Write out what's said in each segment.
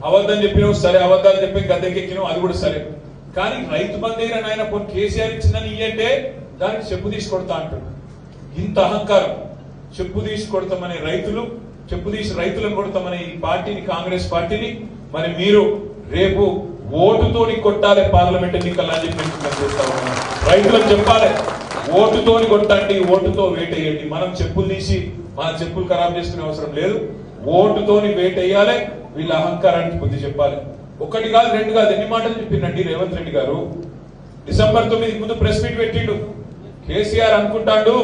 అబద్ధం చెప్పినావు సరే, అబద్ధాలు చెప్పి గద్దెకెక్కినావు అది కూడా సరే, కానీ రైతు బంధు ఆయన కేసీఆర్ ఇచ్చిందని ఇయ్యంటే దానికి చెప్పు తీసి కొడతా అంటాడు. ఇంత అహంకారం, చెప్పు తీసి కొడతామనే రైతులు, చెప్పు తీసి రైతులను కొడతామనే ఈ పార్టీని, కాంగ్రెస్ పార్టీని మరి మీరు రేపు ఓటుతోని కొట్టాలి పార్లమెంట్ ఎన్నికల్లో అని చెప్పి చేస్తా ఉన్నాం. రైతులకు చెప్పాలి, ఓటుతోని కొట్టండి, ఓటుతో వేటేయండి. మనం చెప్పులు తీసి మన చెప్పులు ఖరాబ్ చేసుకునే అవసరం లేదు, ఓటుతోని వేటేయాలి. వీళ్ళ అహంకారానికి బుద్ధి చెప్పాలి. ఒకటి కాదు, రెండు కాదు, ఎన్ని మాటలు చెప్పిండండి రేవంత్ రెడ్డి గారు. డిసెంబర్ 9 ముందు ప్రెస్ మీట్ పెట్టిండు. కేసీఆర్ అనుకుంటాడు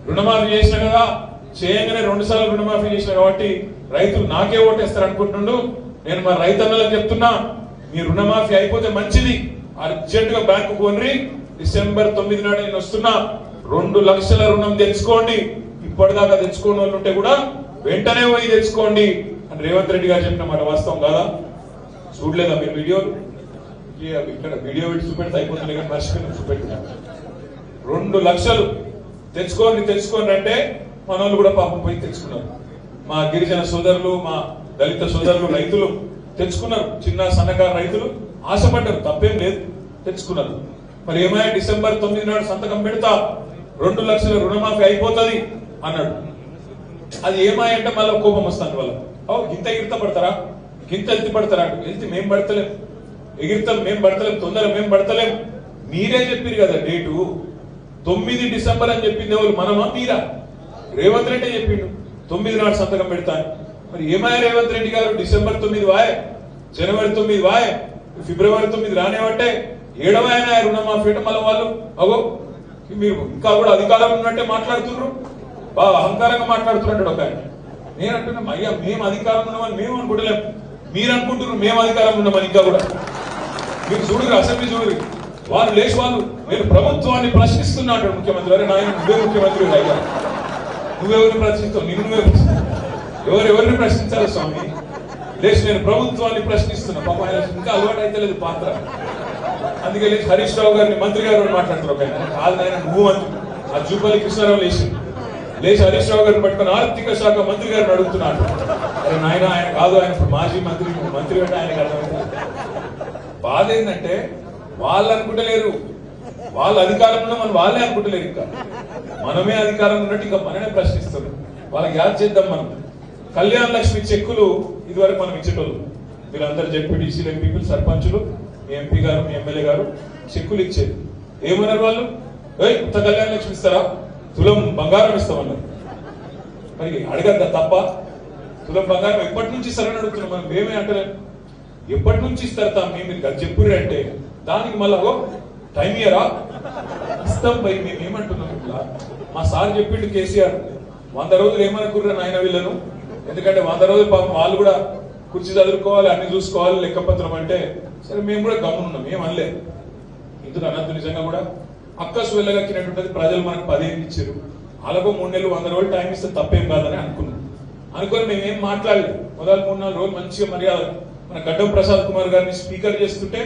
రుణమాఫీ చేసిన కదా, చేయగానే 2 సార్లు రుణమాఫీ చేసిన కాబట్టి రైతులు నాకే ఓటేస్తారు అనుకుంటుండు. నేను మా రైతన్నలకు చెప్తున్నా, మీ రుణమాఫీ అయిపోతే మంచిది, అర్జెంట్ గా బ్యాంకు కొనరి, డిసెంబర్ 9 నాడు నేను వస్తున్నా, 2 లక్షల రుణం తెచ్చుకోండి, ఇప్పటిదాకా తెచ్చుకోని వాళ్ళు ఉంటే కూడా వెంటనే పోయి తెచ్చుకోండి అని రేవంత్ రెడ్డి గారు చెప్పిన మాట వాస్తవం కాదా? చూడలేదా మీరు వీడియోలు? ఇక్కడ వీడియో పెట్టి చూపెడితే అయిపోతుంది కానీ మర్చిపోయి చూపెట్టినా. 2 లక్షలు తెచ్చుకోండి అంటే మన వాళ్ళు కూడా పాపం పోయి తెచ్చుకున్నారు. మా గిరిజన సోదరులు, మా దళిత సోదరులు, రైతులు తెచ్చుకున్నారు. చిన్న సన్నకారు రైతులు ఆశపడ్డారు, తప్పేం లేదు, తెచ్చుకున్నారు. మరి ఏమైనా డిసెంబర్ 9 నాడు సంతకం పెడతా 2 లక్షల రుణమాఫీ అయిపోతుంది అన్నాడు. అది ఏమాయంటే మళ్ళీ కోపం వస్తాను వాళ్ళ. గింత ఎగిరిత పడతారా, గింత ఎత్తి పడతారా? ఎత్తి మేము పడతలేం, ఎగిరితం మేము పడతలేం, తొందర మేము పడతలేం. మీరే చెప్పారు కదా డేటు 9 డిసెంబర్ అని చెప్పింది ఎవరు, మనమా మీరా? రేవంత్ రెడ్డి చెప్పిండు 9 నాడు సంతకం పెడతాను. మరి ఏమాయ రేవంత్ రెడ్డి గారు డిసెంబర్ 9 వాయ్, జనవరి 9 వాయ్, ఫిబ్రవరి 9 రానివ్వంటే 7వ ఆయన రుణమాఫీ అంటే మళ్ళీ వాళ్ళు అగో మీరు ఇంకా కూడా అధికారం ఉన్నట్టే మాట్లాడుతున్నారు, బాగా అహంకారంగా మాట్లాడుతున్నట్టు ఒక ఆయన. నేను అంటున్నాం అయ్యా మేము అధికారం ఉన్నామని మేము అనుకుంటలేం, మీరు అనుకుంటున్నారు మేము అధికారం ఉన్నామని. ఇంకా కూడా మీరు చూడరు, అసెంబ్లీ చూడరు, వాళ్ళు లేచి వాళ్ళు నేను ప్రభుత్వాన్ని ప్రశ్నిస్తున్నాడు ముఖ్యమంత్రి. అరే నాయన నువ్వే ముఖ్యమంత్రి అయ్యా, నువ్వెవరిని ప్రశ్నిస్తావు, నువ్వే ఎవరెవరిని ప్రశ్నించాలి స్వామి? లేచి నేను ప్రభుత్వాన్ని ప్రశ్నిస్తున్నా. పాప ఆయన ఇంకా అలవాటు అయితే లేదు పాత్ర, అందుకే లేచి హరీష్ రావు గారిని మంత్రి గారు మాట్లాడుతున్నారు. ఒక ఆయన కాదు ఆయన నువ్వు మంత్రి. ఆ జూపల్లి కృష్ణారావు లేచి హరీష్ రావు గారిని పట్టుకుని ఆర్థిక శాఖ మంత్రి గారిని అడుగుతున్నాడు. అరే నాయన ఆయన కాదు, ఆయన మాజీ మంత్రి, మంత్రి అంటే ఆయనకు అర్థమైంది. బాధ ఏంటంటే వాళ్ళు అనుకుంటలేరు, వాళ్ళ అధికారంలో మనం వాళ్ళే అనుకుంటలేరు, ఇంకా మనమే అధికారం ఉన్నట్టు ఇంకా మనమే ప్రశ్నిస్తారు. వాళ్ళకి యాద్ చేద్దాం మనం. కళ్యాణ లక్ష్మి చెక్కులు ఇదివరకు మనం ఇచ్చేటోళ్ళు, వీళ్ళందరూ జెడ్పీటీసీలు, ఎంపీలు, సర్పంచులు, మీ ఎంపీ గారు, మీ ఎమ్మెల్యే గారు చెక్కులు ఇచ్చేది. ఏమన్నారు వాళ్ళు? కొత్త కళ్యాణ లక్ష్మి ఇస్తారా, తులం బంగారం ఇస్తామన్నారు. మరి అడగద్దా తప్ప? తులం బంగారం ఎప్పటి నుంచి ఇస్తారని అడుగుతున్నాం మనం. మేమే అంటలేం, ఎప్పటి నుంచి ఇస్తారు మీరు చెప్పుర్రు అంటే దానికి మళ్ళా టైం ఇయరా ఇస్తాం పై మేము ఏమంటున్నాం. ఇట్లా మా సార్ చెప్పిండు కేసీఆర్ 100 రోజులు ఏమనుకుర్రా నాయన వీళ్ళను, ఎందుకంటే 100 రోజులు పాపం వాళ్ళు కూడా కుర్చీ చదువుకోవాలి, అన్ని చూసుకోవాలి, లెక్కపత్రం అంటే సరే మేము కూడా గమనున్నాం, ఏం అనలేదు. ఇందుకు అన్నట్టు నిజంగా కూడా అక్కసు వెళ్ళగక్కినట్టుంటది. ప్రజలు మనకు 10 ఏళ్ళు ఇచ్చారు, అలాగో 3 నెలలు 100 రోజులు టైం ఇస్తే తప్పేం కాదని అనుకున్నాం. అనుకొని మేమేం మాట్లాడలేదు. మొదలు 3-4 రోజులు మంచిగా మర్యాద మన గడ్డం ప్రసాద్ కుమార్ గారిని స్పీకర్ చేస్తుంటే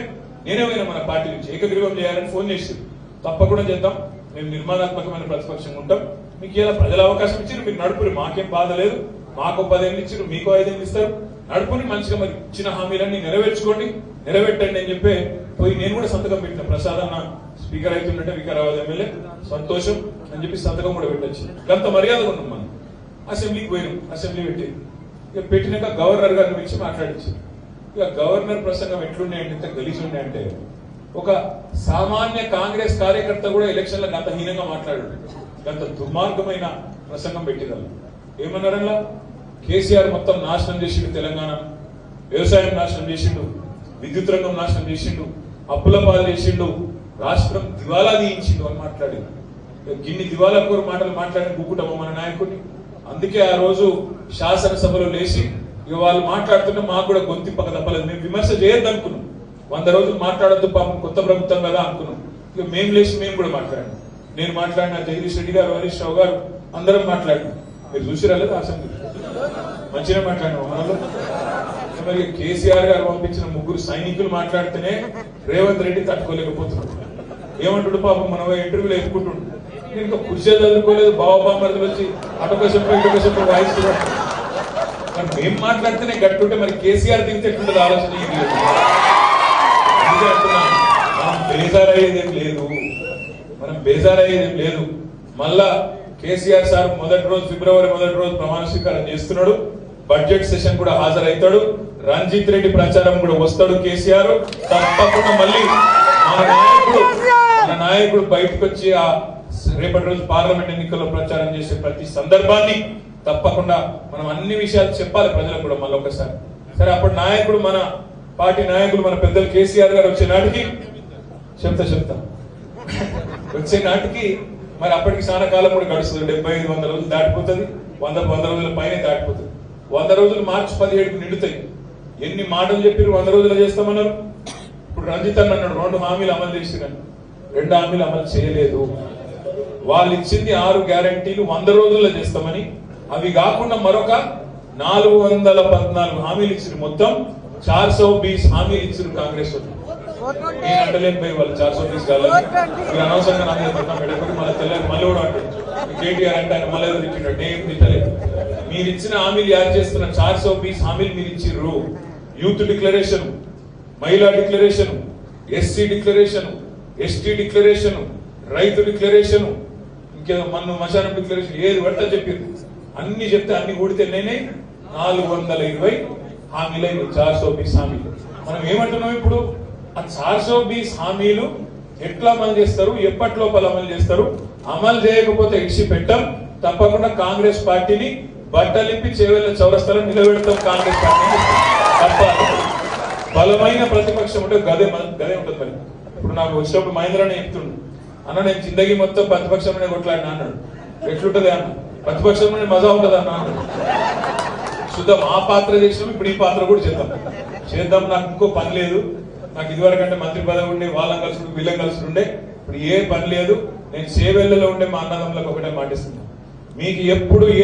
నేనేమైనా మన పార్టీ నుంచి ఏకగ్రీవం చేయాలని ఫోన్ చేసింది. తప్పకుండా చేద్దాం, మేము నిర్మాణాత్మకమైన ప్రతిపక్షంగా ఉంటాం, మీకు ఇలా ప్రజల అవకాశం ఇచ్చారు, మీరు నడుపురు, మాకేం బాధ లేదు, మాకు 10 ఏళ్ళు ఇచ్చారు, మీకు 5 ఏళ్ళు ఇస్తారు, నడుపుని మంచిగా మరి ఇచ్చిన హామీలన్నీ నెరవేర్చండి అని చెప్పి పోయి నేను కూడా సంతకం పెట్టిన. ప్రసాద్ అన్న స్పీకర్ అవుతుందంటే వికారాబాద్ ఎమ్మెల్యే సంతోషం అని చెప్పి సంతకం కూడా పెట్టచ్చు. గంత మర్యాద ఉన్నాం మనం. అసెంబ్లీకి పోయినాం, అసెంబ్లీ పెట్టి ఇక పెట్టినాక గవర్నర్ గారిని పిలిచి మాట్లాడించారు. ఇక గవర్నర్ ప్రసంగం ఎట్లుండే అంటే ఇంత గలీజ్ ఉండే అంటే ఒక సామాన్య కాంగ్రెస్ కార్యకర్త కూడా ఎలక్షన్లకు అంత హీనంగా మాట్లాడు, అంత దుర్మార్గమైన ప్రసంగం పెట్టినారు. ఏమన్నారల్లా? కేసీఆర్ మొత్తం నాశనం చేసిండు, తెలంగాణ వ్యవసాయం నాశనం చేసిండు, విద్యుత్ రంగం నాశనం చేసిండు, అప్పుల పాలు చేసిండు, రాష్ట్రం దివాలా తీయించిండు అని మాట్లాడి గిన్ని దివాలా కోరు మాటలు మాట్లాడిన గుక్కుటమ్మ మన నాయకుడిని. అందుకే ఆ రోజు శాసనసభలో లేచి ఇక వాళ్ళు మాట్లాడుతుంటే మాకు కూడా గొంతింపక తప్పలేదు. మేము విమర్శ చేయొద్దు అనుకున్నాం, 100 రోజులు మాట్లాడొద్దు పాపం కొత్త ప్రభుత్వం కదా అనుకున్నాం. ఇక మేము లేచి మేము కూడా మాట్లాడినాం. నేను మాట్లాడినా, జగదీష్ రెడ్డి గారు, హరీష్ రావు గారు అందరం మాట్లాడినాం. మీరు చూసిరాలేదు అసెంబ్లీ మంచిగా మాట్లాడినాం మనలో. మరి కేసీఆర్ గారు పంపించిన 3 సైనికులు మాట్లాడితేనే రేవంత్ రెడ్డి తట్టుకోలేకపోతున్నాడు. ఏమంటాడు పాపం మన ఇంటర్వ్యూలో ఎత్తుకుంటుండు, నేను ఇంకా కుర్చీ చదువుకోలేదు, బావబామ్మర్దులు వచ్చి అటొక చెప్పు ఇటొక చెప్పు వాయిస్తున్నాడు. మరి మేము మాట్లాడితేనే గట్టుంటే మరి కేసీఆర్ దిగితే ఎట్లుంటుంది ఆలోచన ఇది లేదు. అందుకే అంటున్నాను, మనం బేజారయ్యేదేం లేదు, మనం బేజారయ్యేదేం లేదు. మళ్ళా కేసీఆర్ సార్ ఫిబ్రవరి మొదటి రోజు ప్రమాణ స్వీకారం చేస్తున్నాడు. బడ్జెట్ సెషన్ కూడా హాజరవుతాడు. రంజిత్ రెడ్డి ప్రచారం కూడా వస్తాడు కేసీఆర్. తప్పకుండా మళ్ళీ మన నాయకుడు బయటకు వచ్చి ఆ రేపటి రోజు పార్లమెంట్ ఎన్నికల్లో ప్రచారం చేసే ప్రతి సందర్భాన్ని తప్పకుండా మనం అన్ని విషయాలు చెప్పాలి ప్రజలకు కూడా మళ్ళీ ఒకసారి. సరే, అప్పుడు నాయకుడు మన పార్టీ నాయకులు మన పెద్దలు కేసీఆర్ గారు వచ్చే నాటికి చెప్తా వచ్చే నాటికి మరి అప్పటికి చాలా కాలం కూడా గడుస్తుంది. 75-100 రోజులు దాటిపోతుంది. 100 రోజుల పైన దాటిపోతుంది. 100 రోజులు మార్చి 17కు నిండుతాయి. ఎన్ని మాటలు చెప్పారు 100 రోజులు చేస్తామన్నారు. ఇప్పుడు రంజిత్ అన్న అన్నాడు 2 హామీలు అమలు చేసినాను, 2 హామీలు అమలు చేయలేదు. వాళ్ళు ఇచ్చింది 6 గ్యారంటీలు 100 రోజుల్లో చేస్తామని. అవి కాకుండా మరొక 414 హామీలు ఇచ్చారు. మొత్తం 420 హామీలు ఇచ్చారు కాంగ్రెస్ వాళ్ళు. నేను అంటలేని పోయి వాళ్ళు 420 కాలేదు. మీరు అనవసరంగా నా మీద పెట్టుకుని మళ్ళీ తెల్లని మళ్ళీ కూడా అంటారు కేటీఆర్ అంటే ఆయన మళ్ళీ తిట్టిండు. నేను తిట్టలేదు. మీరు ఇచ్చిన హామీలు యాడ్ చేస్తున్న 420 హామీలు మీరు ఇచ్చిర్రు. యూత్ డిక్లరేషన్, మహిళా declaration, SC declaration, ST declaration, రైతు డిక్లరేషన్, ఇంకేదో మశానం డిక్లరేషన్, ఏది పడితే చెప్పింది. అన్ని చెప్తే అన్ని కూడితే నేనే 420 హామీలు 420 హామీలు. మనం ఏమంటున్నాం ఇప్పుడు? ఆ 420 హామీలు ఎట్లా అమలు చేస్తారు, ఎప్పటి లోపల అమలు చేస్తారు? అమలు చేయకపోతే ఇచ్చి పెట్టాం. తప్పకుండా కాంగ్రెస్ పార్టీని బట్టలిప్పి చేవెళ్ళ చౌరస్తాలో నిలబెడతాం. కాంగ్రెస్ పార్టీని తప్ప బలమైన ప్రతిపక్షం ఉంటే గదే ఉంటుంది. మరి ఇప్పుడు నాకు వచ్చినప్పుడు మహేంద్రనే చెప్తుండు, అన్న నేను జిందగీ మొత్తం ప్రతిపక్షంలోనే కొట్లాడినా అన్నాడు. ఎట్లుంటది అన్న? ప్రతిపక్షంలోనే మజా ఉంటుంది అన్న అన్నాడు. చూద్దాం, ఆ పాత్ర చేసినాం, ఇప్పుడు ఈ పాత్ర కూడా చేద్దాం. నాకు ఇంకో పని లేదు. నాకు ఇదివరకు అంటే మంత్రి పదవి ఉండే, వాళ్ళని కలిసి వీళ్ళని కలిసి ఉండే. ఇప్పుడు ఏ పని లేదు. నేను చేవెళ్ళలో ఉండే మా అన్నదమ్ములకు ఒకటే మాటిస్తున్నాను, మీకు ఎప్పుడు